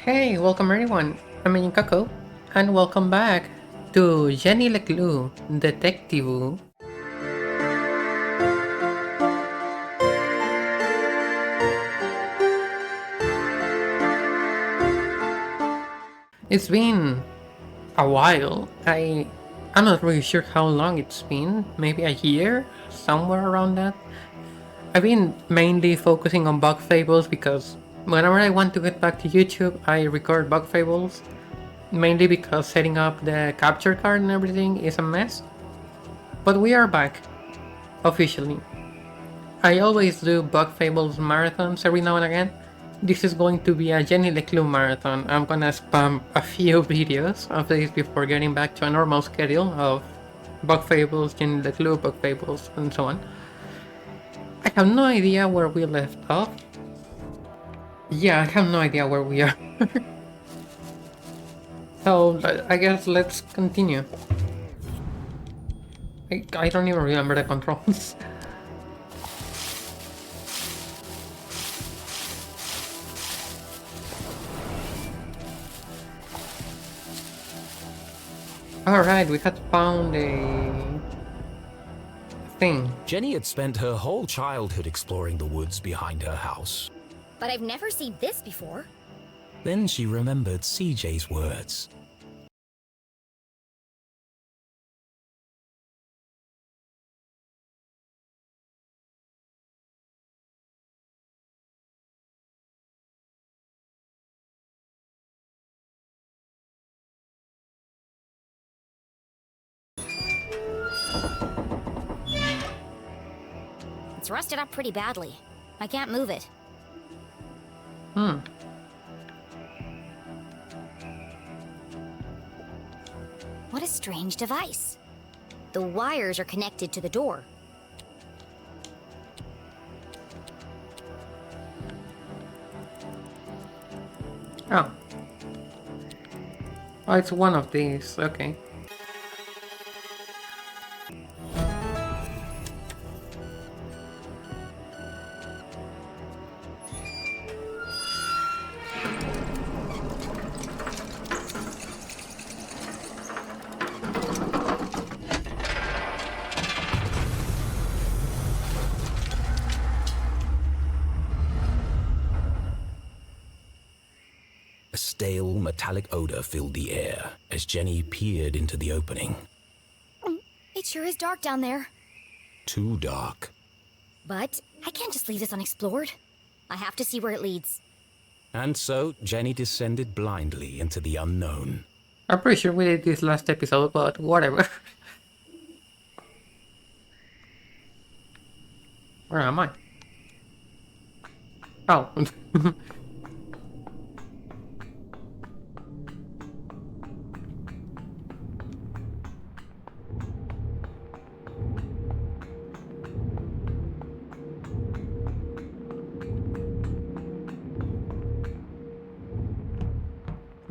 Hey, welcome everyone. I'm Kako, and welcome back to Jenny LeClue, Detectivu. It's been a while. I'm not really sure how long it's been. Maybe a year, somewhere around that. I've been mainly focusing on bug fables because whenever I want to get back to YouTube, I record bug fables. Mainly because setting up the capture card and everything is a mess. But we are back officially. I always do Bug Fables marathons every now and again. This is going to be a Jenny LeClue marathon. I'm gonna spam a few videos of this before getting back to a normal schedule of Bug Fables, Jenny LeClue, Bug Fables, and so on. I have no idea where we left off. Yeah, I have no idea where we are. So, I guess let's continue. I don't even remember the controls. Alright, we had found a thing. Jenny had spent her whole childhood exploring the woods behind her house. But I've never seen this before. Then she remembered CJ's words. It's rusted up pretty badly. I can't move it. What a strange device. The wires are connected to the door. Oh. Oh, it's one of these, okay. A stale, metallic odor filled the air as Jenny peered into the opening. It sure is dark down there. Too dark. But I can't just leave this unexplored. I have to see where it leads. And so Jenny descended blindly into the unknown. I'm pretty sure we did this last episode, but whatever. Where am I? Oh.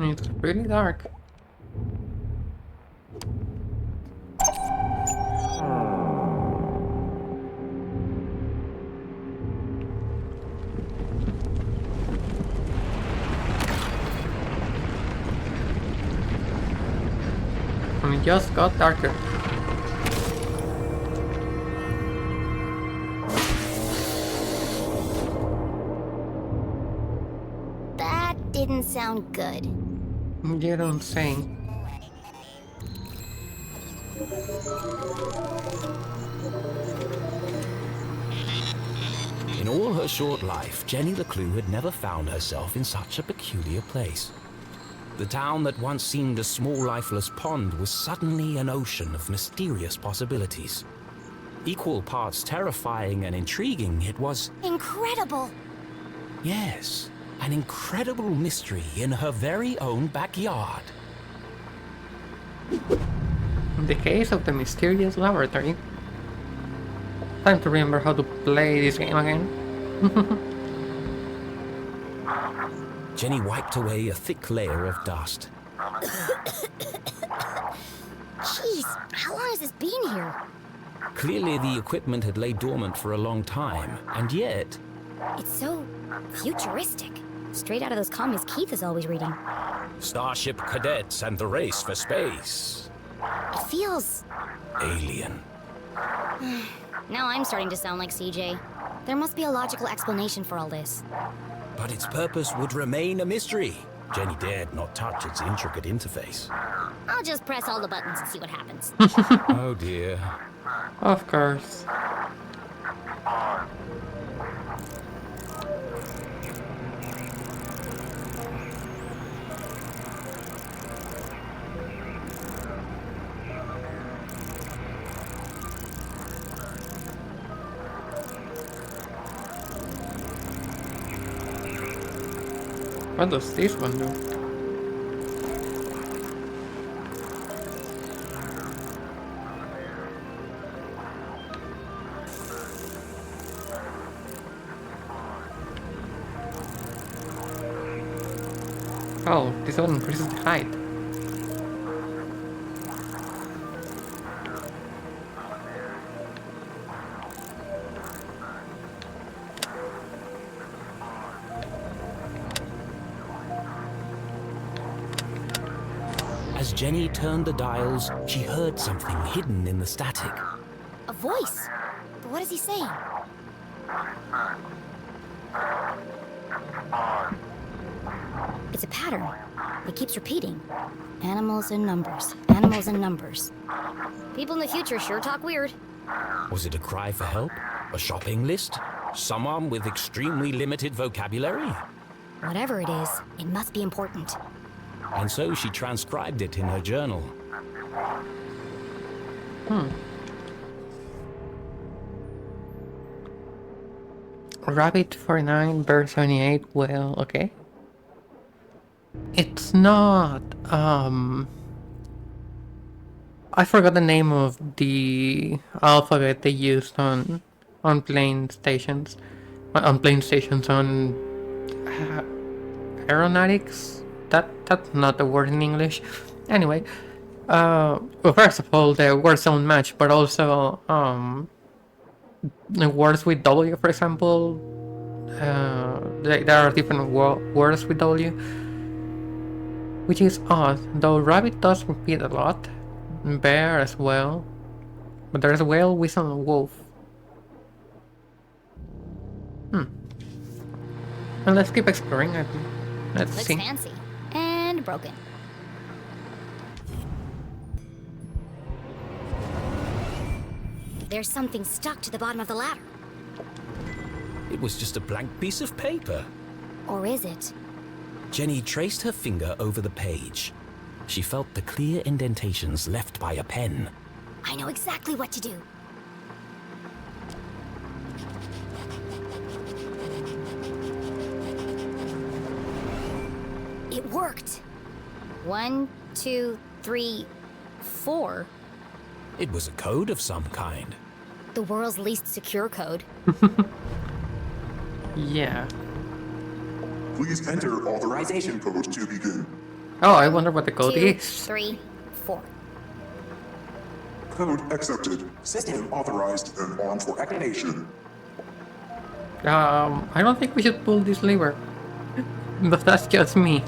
It's really dark. And it just got darker. That didn't sound good. You don't say. In all her short life, Jenny LeClue had never found herself in such a peculiar place. The town that once seemed a small, lifeless pond was suddenly an ocean of mysterious possibilities. Equal parts terrifying and intriguing, it was... Incredible! Yes, an incredible mystery in her very own backyard. In the case of the mysterious laboratory. Time to remember how to play this game again. Jenny wiped away a thick layer of dust. Jeez, how long has this been here? Clearly the equipment had laid dormant for a long time, and yet... It's so futuristic. Straight out of those comics Keith is always reading. Starship cadets and the race for space. It feels... Alien. Now I'm starting to sound like CJ. There must be a logical explanation for all this. But its purpose would remain a mystery. Jenny dared not touch its intricate interface. I'll just press all the buttons and see what happens. Oh dear. Of course. What does this one do? Oh, this one increases the height. As Jenny turned the dials, she heard something hidden in the static. A voice? But what is he saying? It's a pattern. It keeps repeating. Animals and numbers. Animals and numbers. People in the future sure talk weird. Was it a cry for help? A shopping list? Someone with extremely limited vocabulary? Whatever it is, it must be important. And so she transcribed it in her journal. Rabbit 49, Bear 78, well, okay. It's not, I forgot the name of the alphabet they used on plane stations. On plane stations, on aeronautics? That's not the word in English. Anyway, well, first of all, the words don't match, but also, the words with W, for example, there are different words with W, which is odd, though rabbit does repeat a lot, bear as well, but there's whale, whistle, and wolf. Well, let's keep exploring. Let's Looks see. fancy. And broken. There's something stuck to the bottom of the ladder. It was just a blank piece of paper. Or is it? Jenny traced her finger over the page. She felt the clear indentations left by a pen. I know exactly what to do. It worked. 1, 2, 3, 4. It was a code of some kind. The world's least secure code. Yeah. Please enter authorization code to begin. Oh, I wonder what the code 2, is. 3, 4. Code accepted. System authorized and armed for activation. I don't think we should pull this lever. But that's just me.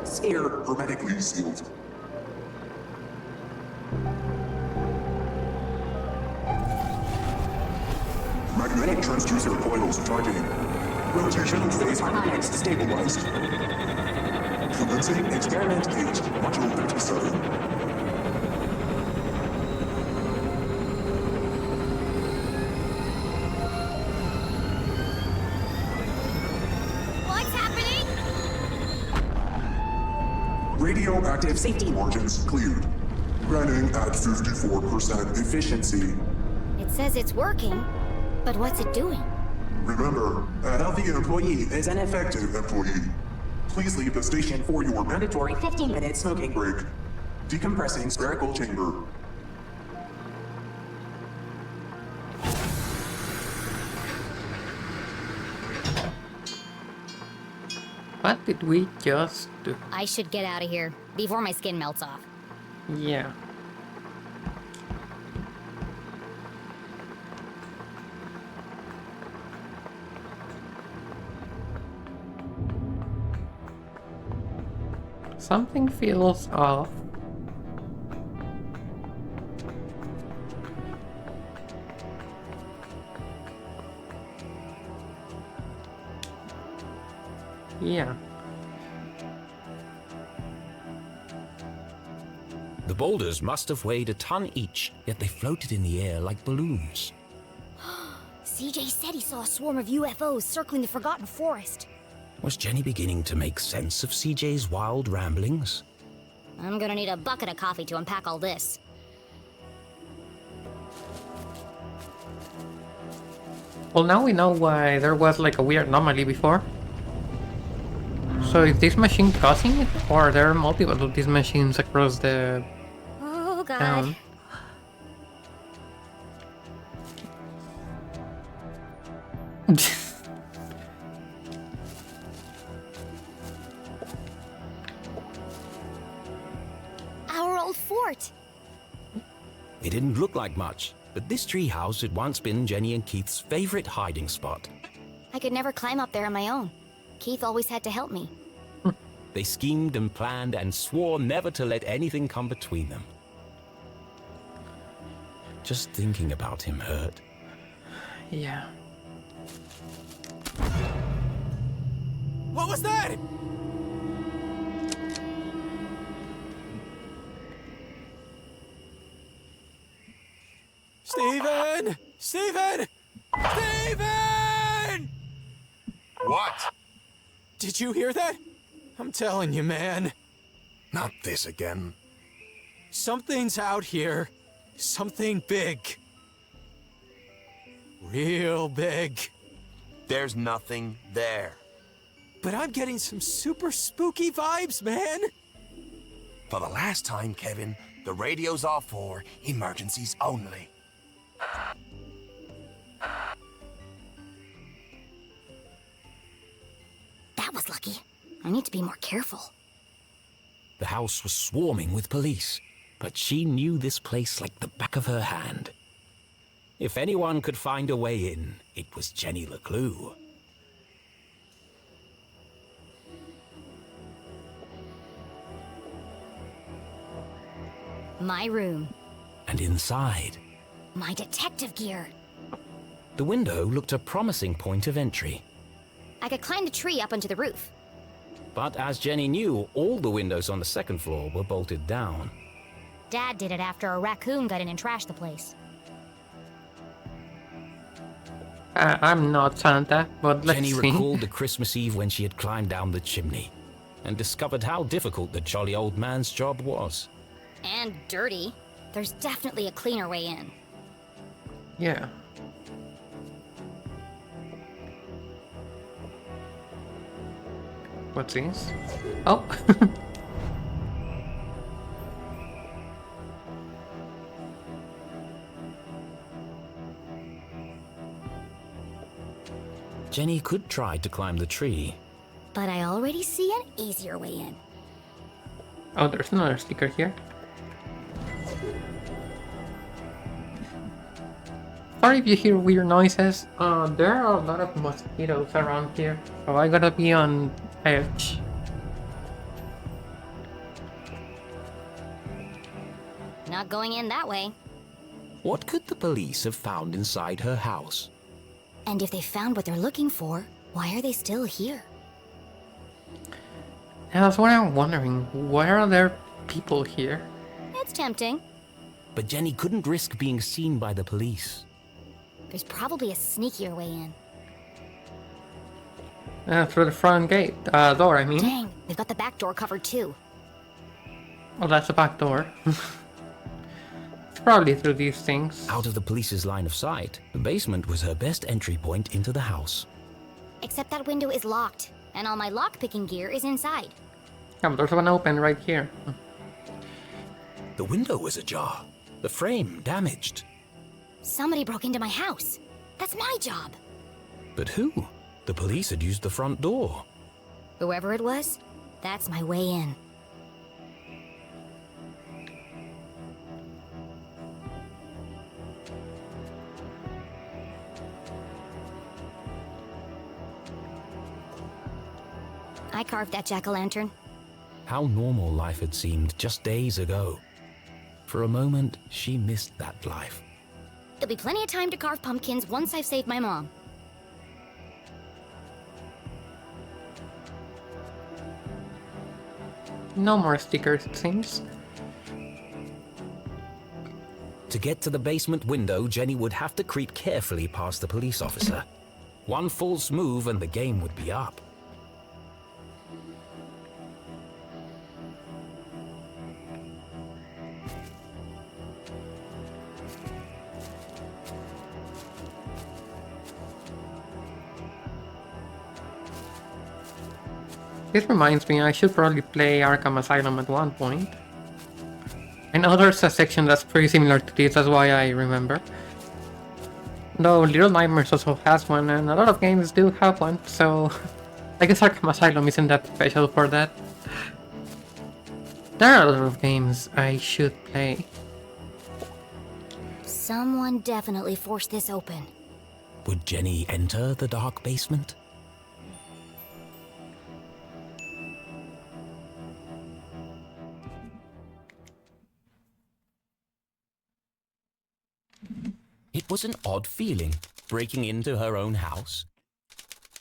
Sphere hermetically sealed. Magnetic transducer coils charging. Rotation phase harmonics stabilized. Commencing experiment gauge, module 37. What's happening? Radioactive safety margins cleared. Running at 54% efficiency. It says it's working, but what's it doing? Remember, a healthy employee is an effective employee. Please leave the station for your mandatory 15-minute smoking break. Decompressing spherical chamber. What did we just do? I should get out of here before my skin melts off. Yeah. Something feels off. Yeah. The boulders must have weighed a ton each, yet they floated in the air like balloons. CJ said he saw a swarm of UFOs circling the Forgotten Forest. Was Jenny beginning to make sense of CJ's wild ramblings? I'm gonna need a bucket of coffee to unpack all this. Well, now we know why there was like a weird anomaly before. So is this machine causing it? Or are there multiple of these machines across the Oh, God. town? Our old fort. It didn't look like much, but this treehouse had once been Jenny and Keith's favorite hiding spot. I could never climb up there on my own. Keith always had to help me. They schemed and planned and swore never to let anything come between them. Just thinking about him hurt. Yeah. What was that? Steven! Steven! Steven! What? Did you hear that? I'm telling you, man. Not this again. Something's out here. Something big. Real big. There's nothing there. But I'm getting some super spooky vibes, man. For the last time, Kevin, the radio's off for emergencies only. That was lucky. I need to be more careful. The house was swarming with police, but she knew this place like the back of her hand. If anyone could find a way in, it was Jenny LeClue. My room. And inside, My detective gear. the window looked a promising point of entry. I could climb the tree up onto the roof. But as Jenny knew, all the windows on the second floor were bolted down. Dad did it after a raccoon got in and trashed the place. I'm not Santa, but let's Jenny see. recalled the Christmas Eve when she had climbed down the chimney and discovered how difficult the jolly old man's job was. And dirty. There's definitely a cleaner way in. Yeah. What's this? Oh. Jenny could try to climb the tree. But I already see an easier way in. Oh, there's another sticker here. Sorry if you hear weird noises. There are a lot of mosquitoes around here, so I gotta be on edge. Not going in that way. What could the police have found inside her house? And if they found what they're looking for, why are they still here? And that's what I'm wondering. Why are there people here? It's tempting. But Jenny couldn't risk being seen by the police. There's probably a sneakier way in. Through the front gate. Door, I mean. Dang, they've got the back door covered too. Oh, that's the back door. It's probably through these things. Out of the police's line of sight, the basement was her best entry point into the house. Except that window is locked, and all my lockpicking gear is inside. Yeah, but there's one open right here. The window was ajar, the frame damaged. Somebody broke into my house. That's my job. But who? The police had used the front door. Whoever it was, that's my way in. I carved that jack-o'-lantern. How normal life had seemed just days ago. For a moment, she missed that life. There'll be plenty of time to carve pumpkins once I've saved my mom. No more stickers, it seems. To get to the basement window, Jenny would have to creep carefully past the police officer. One false move and the game would be up. This reminds me, I should probably play Arkham Asylum at one point. I know there's a section that's pretty similar to this, that's why I remember. Though Little Nightmares also has one, and a lot of games do have one, so I guess Arkham Asylum isn't that special for that. There are a lot of games I should play. Someone definitely forced this open. Would Jenny enter the dark basement? It was an odd feeling, breaking into her own house.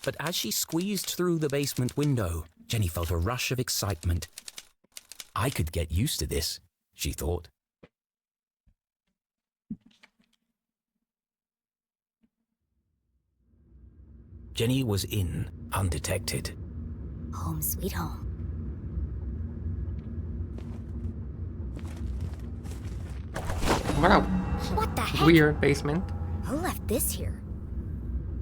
But as she squeezed through the basement window, Jenny felt a rush of excitement. I could get used to this, she thought. Jenny was in, undetected. Home sweet home. Wow, What the heck? weird basement. Who left this here?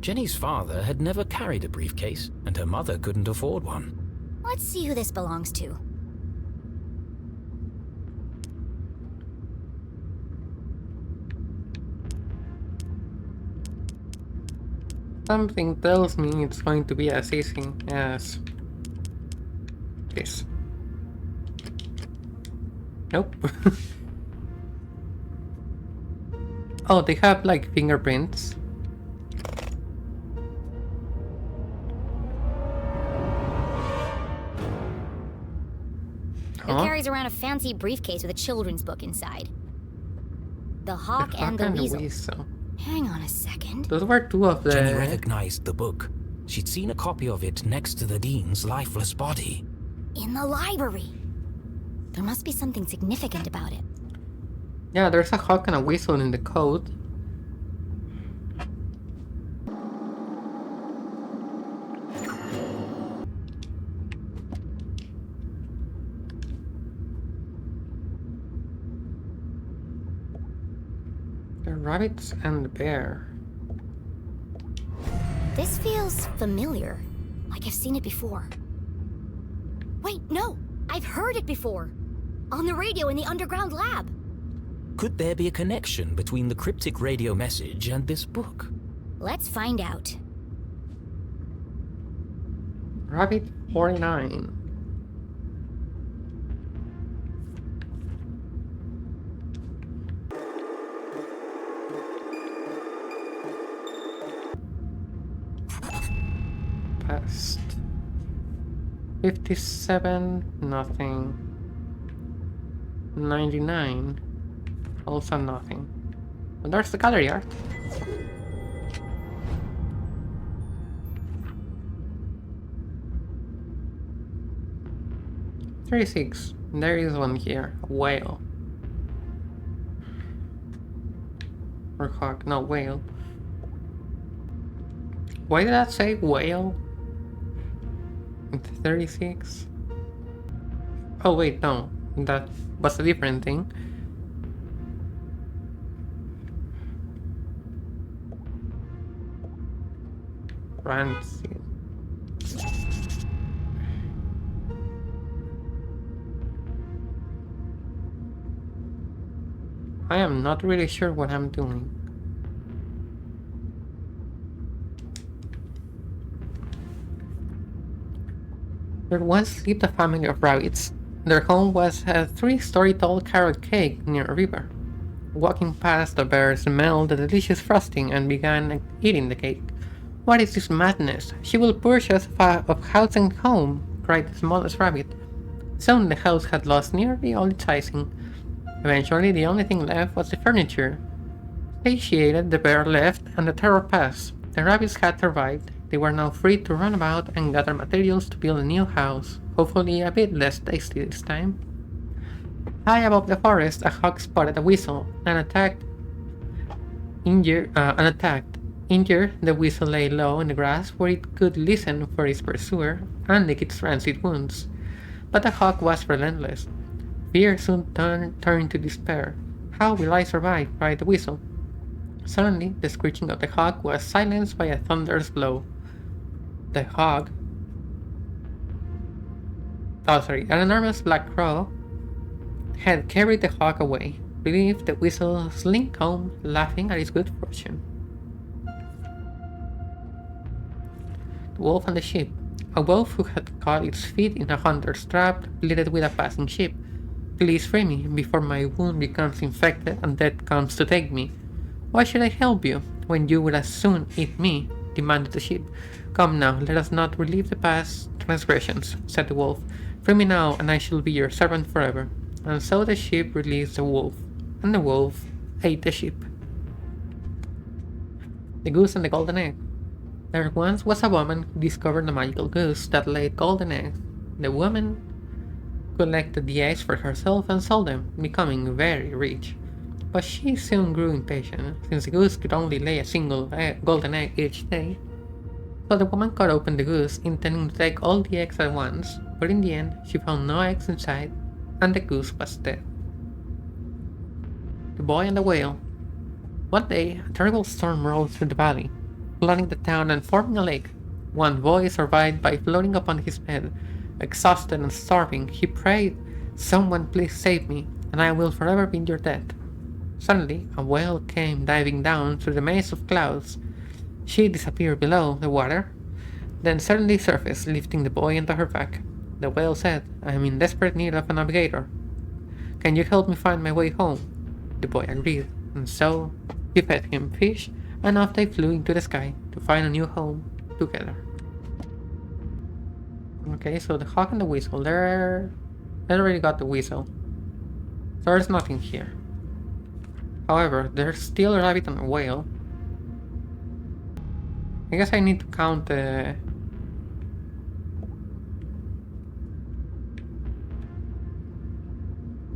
Jenny's father had never carried a briefcase, and her mother couldn't afford one. Let's see who this belongs to. Something tells me it's going to be as easy as this. Nope. Oh, they have like fingerprints. Who carries around a fancy briefcase with a children's book inside? The Hawk and the Weasel. Hang on a second. Those were two of Jenny the... recognized the book. She'd seen a copy of it next to the dean's lifeless body. In the library. There must be something significant about it. Yeah, there's a hawk and a weasel in the code. The rabbits and the bear. This feels familiar. Like I've seen it before. Wait, no! I've heard it before! On the radio in the underground lab! Could there be a connection between the cryptic radio message and this book? Let's find out. Rabbit 49. Past 57, nothing. 99, also nothing. And there's the gallery art. $36. There is one here. A whale. Or hawk. No, whale. Why did that say whale? It's 36. Oh wait, no. That was a different thing. Rancid. I am not really sure what I'm doing. There once lived a family of rabbits. Their home was a 3-story tall carrot cake near a river. Walking past, the bear smelled the delicious frosting and began eating the cake. What is this madness? She will purge us of house and home. cried the smallest rabbit. Soon the house had lost nearly all its icing. Eventually, the only thing left was the furniture. Satiated, the bear left, and the terror passed. The rabbits had survived. They were now free to run about and gather materials to build a new house, hopefully a bit less tasty this time. High above the forest, a hawk spotted a weasel and attacked. Injured, the weasel lay low in the grass where it could listen for its pursuer and lick its rancid wounds. But the hawk was relentless. Fear soon turned to despair. How will I survive? Cried the weasel. Suddenly, the screeching of the hawk was silenced by a thunderous blow. An enormous black crow had carried the hawk away, leaving the weasel slink home, laughing at his good fortune. The wolf and the sheep. A wolf who had caught its feet in a hunter's trap pleaded with a passing sheep. Please free me before my wound becomes infected and death comes to take me. Why should I help you when you will as soon eat me? Demanded the sheep. Come now, let us not relive the past transgressions, said the wolf. Free me now, and I shall be your servant forever. And so the sheep released the wolf, and the wolf ate the sheep. The goose and the golden egg. There once was a woman who discovered a magical goose that laid golden eggs. The woman collected the eggs for herself and sold them, becoming very rich. But she soon grew impatient, since the goose could only lay a single golden egg each day. So the woman cut open the goose, intending to take all the eggs at once, but in the end she found no eggs inside, and the goose was dead. The boy and the whale. One day, a terrible storm rolled through the valley, flooding the town and forming a lake. One boy survived by floating upon his bed. Exhausted and starving, he prayed, "Someone please save me, and I will forever be in your debt." Suddenly, a whale came diving down through the maze of clouds. She disappeared below the water, then suddenly surfaced, lifting the boy into her back. The whale said, "I am in desperate need of a navigator. Can you help me find my way home?" The boy agreed, and so he fed him fish, and off they flew into the sky to find a new home together. Okay, so the hawk and the weasel, they already got the weasel. So there's nothing here. However, there's still a rabbit and a whale. I guess I need to count the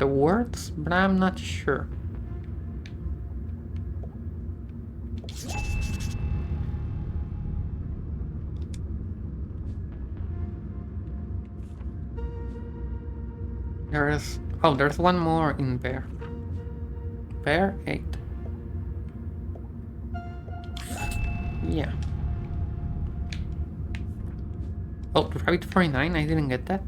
words, but I'm not sure. There's one more in bear. Bear 8. Yeah. Oh, rabbit 49, I didn't get that.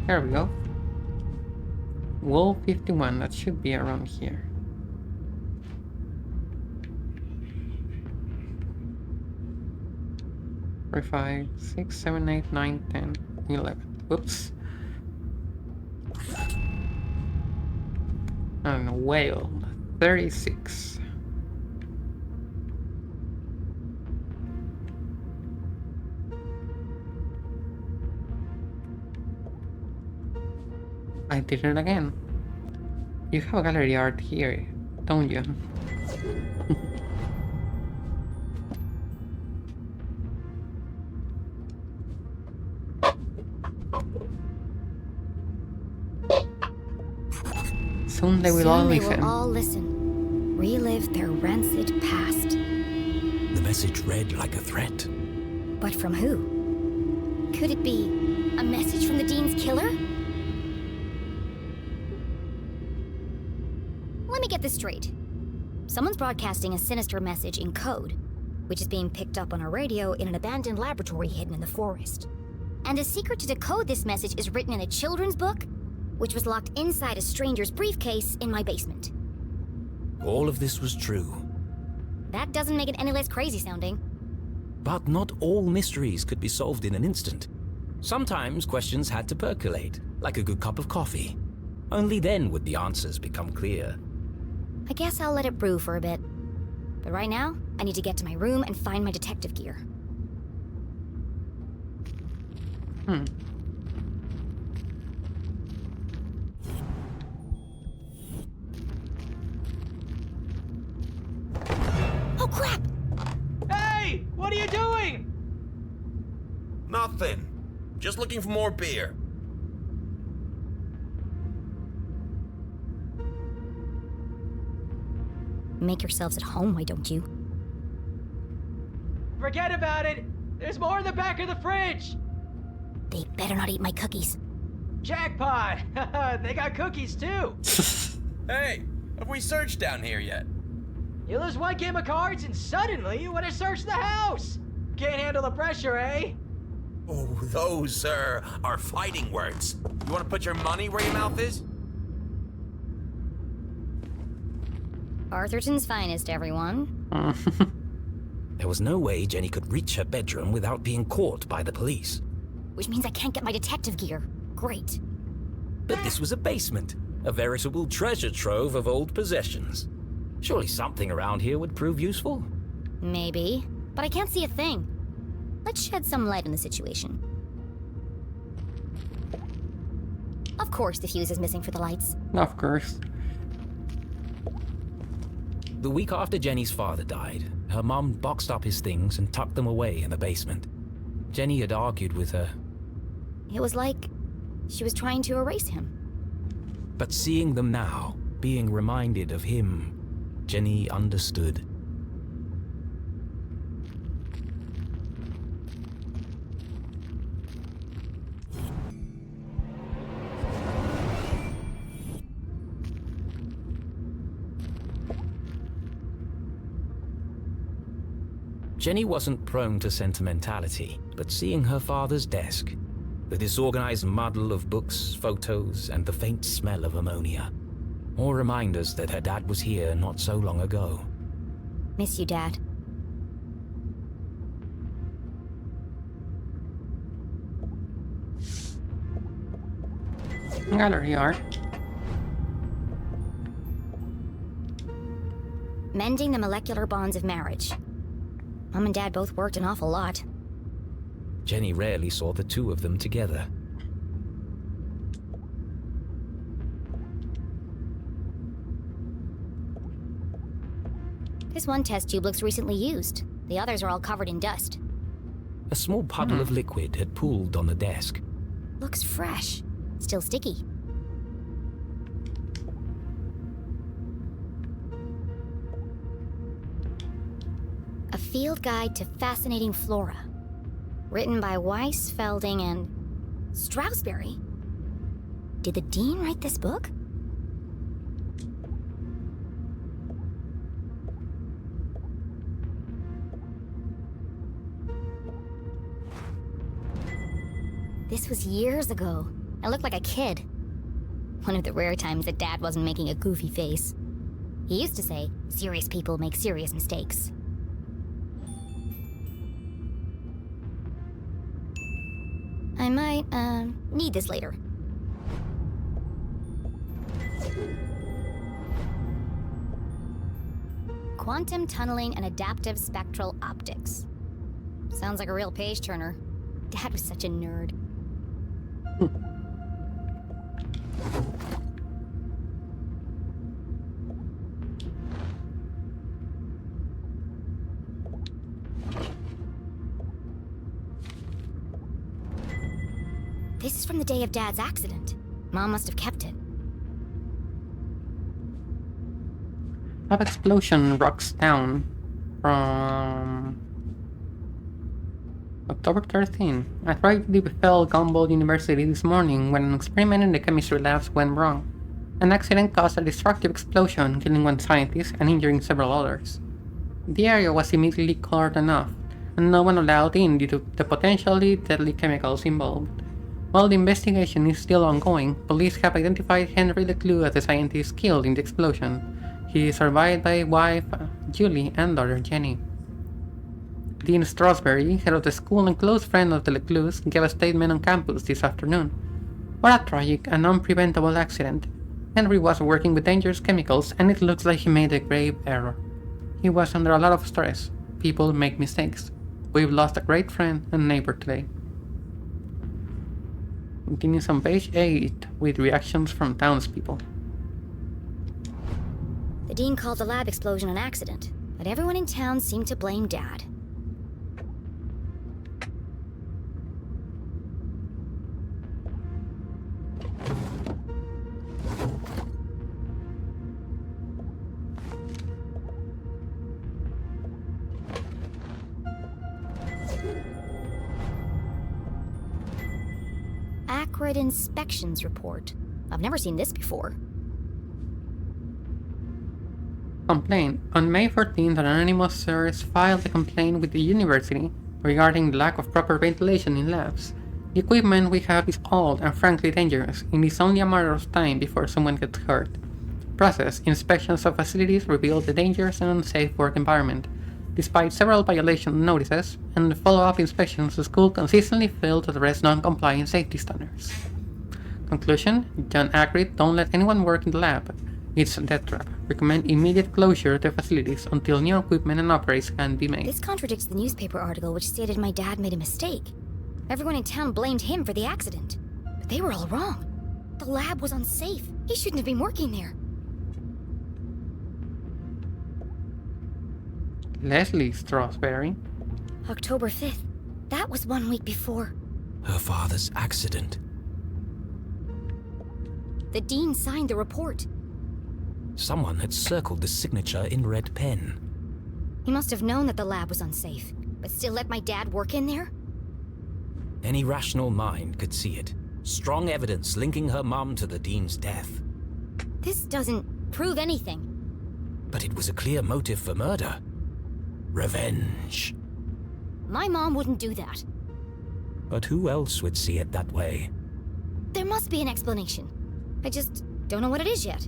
There we go. Wolf 51, that should be around here. Four, 5, 6, 7, 8, 9, 10, 11. Whoops. And a whale. 36. I did it again. You have a gallery art here, don't you? Soon they will all listen. Relive their rancid past. The message read like a threat. But from who? Could it be a message from the Dean's killer? Let me get this straight. Someone's broadcasting a sinister message in code, which is being picked up on a radio in an abandoned laboratory hidden in the forest. And a secret to decode this message is written in a children's book, which was locked inside a stranger's briefcase in my basement. All of this was true. That doesn't make it any less crazy sounding. But not all mysteries could be solved in an instant. Sometimes questions had to percolate, like a good cup of coffee. Only then would the answers become clear. I guess I'll let it brew for a bit. But right now, I need to get to my room and find my detective gear. Oh crap! Hey! What are you doing? Nothing. Just looking for more beer. Make yourselves at home, why don't you? Forget about it. There's more in the back of the fridge. They better not eat my cookies. Jackpot! They got cookies too. Hey, have we searched down here yet? You lose one game of cards and suddenly you want to search the house. Can't handle the pressure, eh? Oh, those, sir, are fighting words. You want to put your money where your mouth is? Arthurton's finest, everyone. There was no way Jenny could reach her bedroom without being caught by the police. Which means I can't get my detective gear. Great. But this was a basement, a veritable treasure trove of old possessions. Surely something around here would prove useful. Maybe, but I can't see a thing. Let's shed some light on the situation. Of course the fuse is missing for the lights. Of course. The week after Jenny's father died, her mom boxed up his things and tucked them away in the basement. Jenny had argued with her, It was like she was trying to erase him. but seeing them now, being reminded of him, Jenny understood. Jenny wasn't prone to sentimentality, but seeing her father's desk, the disorganized muddle of books, photos, and the faint smell of ammonia, more reminders that her dad was here not so long ago. Miss you, Dad. Gallery art. Mending the molecular bonds of marriage. Mom and Dad both worked an awful lot. Jenny rarely saw the two of them together. This one test tube looks recently used. The others are all covered in dust. A small puddle of liquid had pooled on the desk. Looks fresh. Still sticky. A field guide to fascinating flora. Written by Weiss, Felding, and Strasberry. Did the dean write this book? This was years ago. I looked like a kid. One of the rare times that Dad wasn't making a goofy face. He used to say, serious people make serious mistakes. I might, need this later. Quantum tunneling and adaptive spectral optics. Sounds like a real page turner. Dad was such a nerd. This is from the day of Dad's accident. Mom must have kept it. Lab explosion rocks down from October 13. A tragedy befell Gumball University this morning when an experiment in the chemistry labs went wrong. An accident caused a destructive explosion, killing one scientist and injuring several others. The area was immediately cordoned off, and no one allowed in due to the potentially deadly chemicals involved. While the investigation is still ongoing, police have identified Henry LeClue as the scientist killed in the explosion. He is survived by wife Julie and daughter Jenny. Dean Strasberry, head of the school and close friend of the LeClues, gave a statement on campus this afternoon. What a tragic and unpreventable accident. Henry was working with dangerous chemicals, and it looks like he made a grave error. He was under a lot of stress. People make mistakes. We've lost a great friend and neighbor today. Continues on page 8 with reactions from townspeople. The dean called the lab explosion an accident, but everyone in town seemed to blame Dad. Acrid inspections report. I've never seen this before. Complaint. On May 14th, an anonymous source filed a complaint with the university regarding the lack of proper ventilation in labs. The equipment we have is old and frankly dangerous. It is only a matter of time before someone gets hurt. Process. Inspections of facilities revealed the dangerous and unsafe work environment. Despite several violation notices and follow-up inspections, the school consistently failed to address non-compliant safety standards. Conclusion. John Acrid, don't let anyone work in the lab. It's a death trap. Recommend immediate closure of the facilities until new equipment and upgrades can be made. This contradicts the newspaper article which stated my dad made a mistake. Everyone in town blamed him for the accident. But they were all wrong. The lab was unsafe. He shouldn't have been working there. Leslie Strasberry. October 5th. That was 1 week before. Her father's accident. The dean signed the report. Someone had circled the signature in red pen. He must have known that the lab was unsafe, but still let my dad work in there? Any rational mind could see it. Strong evidence linking her mum to the dean's death. This doesn't prove anything. But it was a clear motive for murder. Revenge. My mom wouldn't do that. But who else would see it that way? There must be an explanation. I just don't know what it is yet.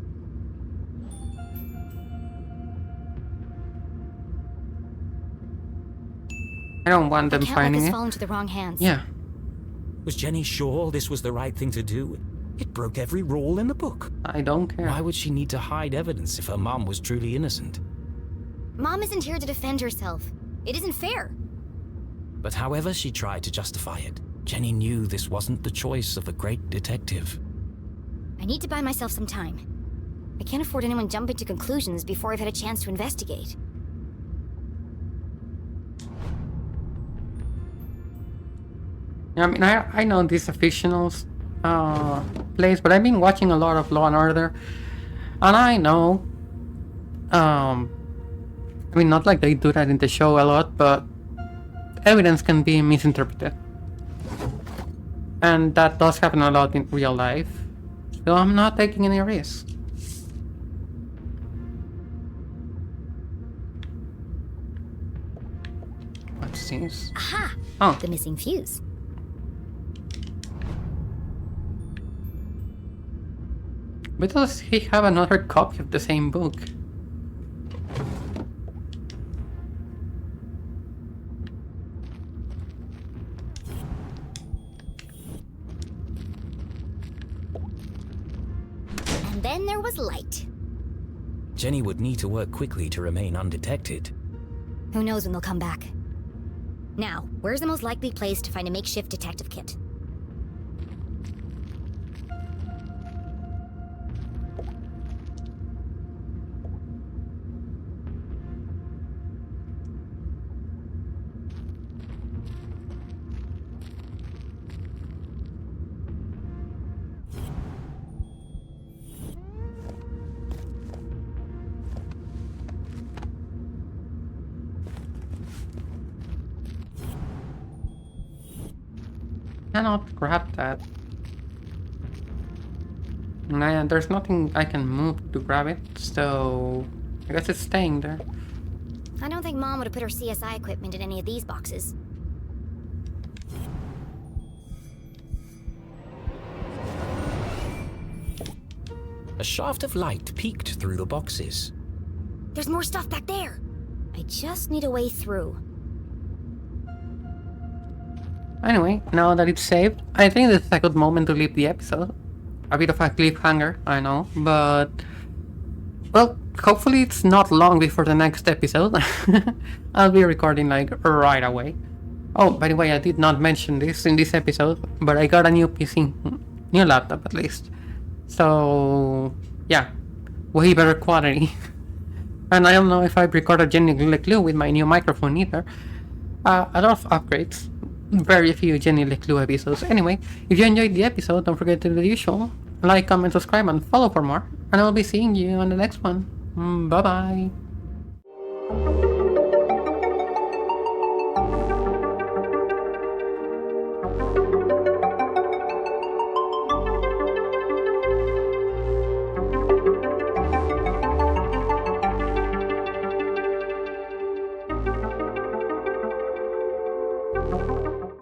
I don't want them I can't let finding this it. fall into the wrong hands. Yeah. Was Jenny sure this was the right thing to do? It broke every rule in the book. I don't care. Why would she need to hide evidence if her mum was truly innocent? Mom isn't here to defend herself. It isn't fair. But however she tried to justify it, Jenny knew this wasn't the choice of the great detective. I need to buy myself some time. I can't afford anyone jumping to conclusions before I've had a chance to investigate. I mean, I know this is a fictional place, but I've been watching a lot of Law and Order, and I know, I mean, not like they do that in the show a lot, but evidence can be misinterpreted, and that does happen a lot in real life. So I'm not taking any risks. What's this? Aha! Oh. The missing fuse. But does he have another copy of the same book? And then there was light. Jenny would need to work quickly to remain undetected. Who knows when they'll come back. Now, where's the most likely place to find a makeshift detective kit? Cannot grab that. And there's nothing I can move to grab it, so I guess it's staying there. I don't think Mom would have put her CSI equipment in any of these boxes. A shaft of light peeked through the boxes. There's more stuff back there. I just need a way through. Anyway, now that it's saved, I think this is a good moment to leave the episode. A bit of a cliffhanger, I know, but well, hopefully it's not long before the next episode. I'll be recording like right away. Oh, by the way, I did not mention this in this episode, but I got a new PC, new laptop at least. So yeah, way better quality. And I don't know if I've recorded Jenny LeClue with my new microphone either. A lot of upgrades. Very few Jenny LeClue episodes. Anyway, if you enjoyed the episode, don't forget to do the usual. Like, comment, subscribe, and follow for more. And I'll be seeing you on the next one. Bye bye.